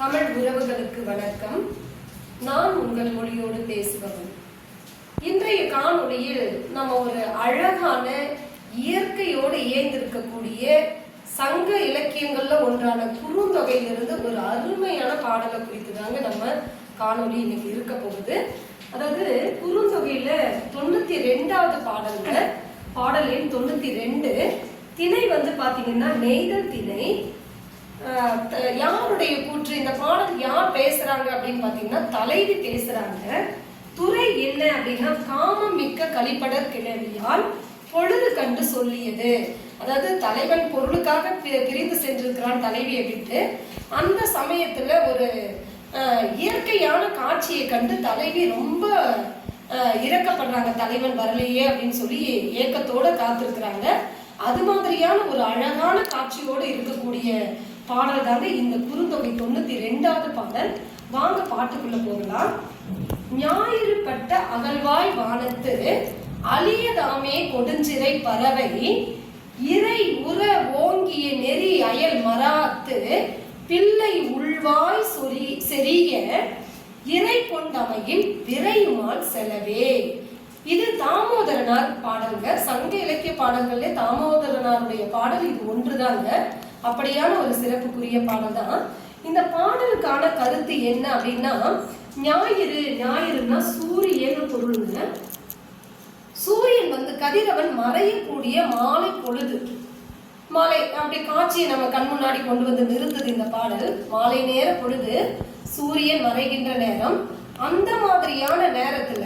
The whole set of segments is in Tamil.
தமிழ் உறவுகளுக்கு வணக்கம். நான் உங்கள் மொழியோடு பேசுபவன். இன்றைய காணொளியில் நம்ம ஒரு அழகான இயற்கையோடு இயந்திருக்கக்கூடிய சங்க இலக்கியங்கள்ல ஒன்றான குறுந்தொகையிலிருந்து ஒரு அருமையான பாடலை குறித்து தாங்க நம்ம காணொளி இன்னைக்கு இருக்க போகுது. அதாவது குறுந்தொகையில 92வது பாடல் எண் 92. திணை பாத்தீங்கன்னா நெய்தல் திணை. யாருடைய கூற்று? இந்த பாடல் யார் பேசுறாங்க அப்படின்னு பாத்தீங்கன்னா தலைவி பேசுறாங்க. துறை என்ன அப்படின்னா காமம் மிக்க கலிப்படர் கிளவியால் பொழுது கண்டு சொல்லியது. அதாவது தலைவன் பொருளுக்காக பிரிந்து சென்றிருக்கிறான் தலைவியை விட்டு. அந்த சமயத்துல ஒரு இயற்கையான காட்சியை கண்டு தலைவி ரொம்ப இரக்கப்படுறாங்க. தலைவன் வரலையே அப்படின்னு சொல்லி ஏக்கத்தோட காத்திருக்கிறாங்க. அது மாதிரியான ஒரு அழகான காட்சியோடு இருக்கக்கூடிய பாடல் தாங்க இந்த குறுந்தொகை 92வது பாடல். வாங்க பாட்டுக்குள்ள போகலாம். ஞாயிறு பட்ட அகழ்வாய் வானத்து அழியதாமே கொடுஞ்சிறை பறவை இறை உற ஓங்கிய நெறி அயல் மராத்து பிள்ளை உள்வாய் செறிய இறை கொண்டமையின் விரையுமால் செலவே. இது தாமோதரனார் பாடல்ங்க. சங்க இலக்கிய பாடல்களே தாமோதரனாருடைய பாடல் இது ஒன்றுதாங்க. அப்படியான ஒரு சிறப்புக்குரிய பாடல் தான். இந்த பாடலுக்கான கருத்து என்ன அப்படின்னா, ஞாயிறுனா சூரியன் பொருளுங்க. சூரியன் கதிரவன் மறையக்கூடிய மாலை பொழுது. மாலை அப்படி காட்சியை நம்ம கண் முன்னாடி கொண்டு நிறுத்துது இந்த பாடல். மாலை நேர பொழுது, சூரியன் மறைகின்ற நேரம். அந்த மாதிரியான நேரத்துல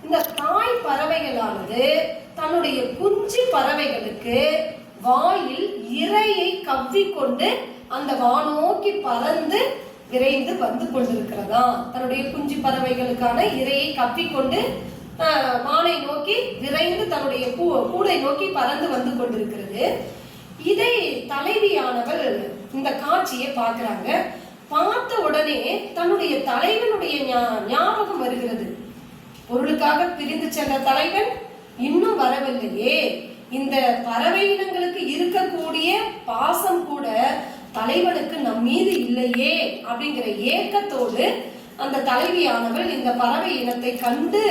இந்த தாய் பறவைகளானது தன்னுடைய குஞ்சு பறவைகளுக்கு வாயில் இரையை கவ்விக்கொண்டு அந்த வானோக்கி பறந்து விரைந்து வந்து கொண்டிருக்கிறதா. தன்னுடைய குஞ்சு பறவைகளுக்கான இரையை கவ்விக்கொண்டு வானை நோக்கி விரைந்து தன்னுடைய கூடை நோக்கி பறந்து வந்து கொண்டிருக்கிறது. இதை தலைவியானவள் இந்த காட்சியை பார்க்கிறாங்க. பார்த்த உடனே தன்னுடைய தலைவனுடைய ஞாபகம் வருகிறது. பொருளுக்காக பிரிந்து சென்ற தலைவன் இன்னும் வரவில்லையே, இந்த பறவை இனங்களுக்கு இருக்கக்கூடிய பாசம் கூட தலைவனுக்கு நம் மீது இல்லையே அப்படிங்கிற ஏக்கத்தோடு அந்த தலைவியானவள் இந்த பறவை இனத்தை கண்டு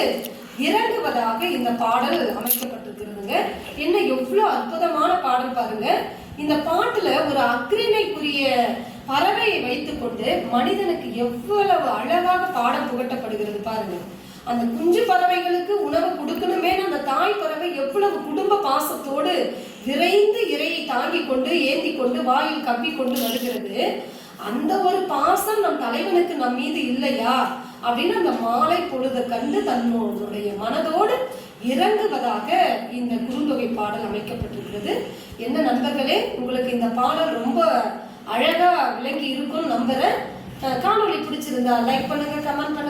இறங்குவதாக இந்த பாடல் அமைக்கப்பட்டிருக்கிறதுங்க. என்ன எவ்வளவு அற்புதமான பாடல் பாருங்க. இந்த பாட்டுல ஒரு அக்ரிணைக்குரிய பறவையை வைத்துக் கொண்டு மனிதனுக்கு எவ்வளவு அழகாக பாடம் புகட்டப்படுகிறது பாருங்க. அந்த குஞ்சு பறவைகளுக்கு உணவு கொடுக்கணுமே அந்த தாய் பறவை எவ்வளவு குடும்ப பாசத்தோடு விரைந்து இரையை தாங்கி கொண்டு ஏந்தி கொண்டு வாயில் கவ்வி கொண்டு வருகிறது. அந்த ஒரு பாசம் நம் தலைவனுக்கு நம் மீது இல்லையா அப்படின்னு அந்த மாலை பொழுதை கண்டு தன்னுடைய மனதோடு இறங்குவதாக இந்த குறுந்தொகை பாடல் அமைக்கப்பட்டிருக்கிறது. என்ன நண்பர்களே, உங்களுக்கு இந்த பாடல் ரொம்ப அழகா விளங்கி இருக்கும்னு நம்புறேன். காணொளி பிடிச்சிருந்தா லைக் பண்ணுங்க, கமெண்ட் பண்ணுங்க.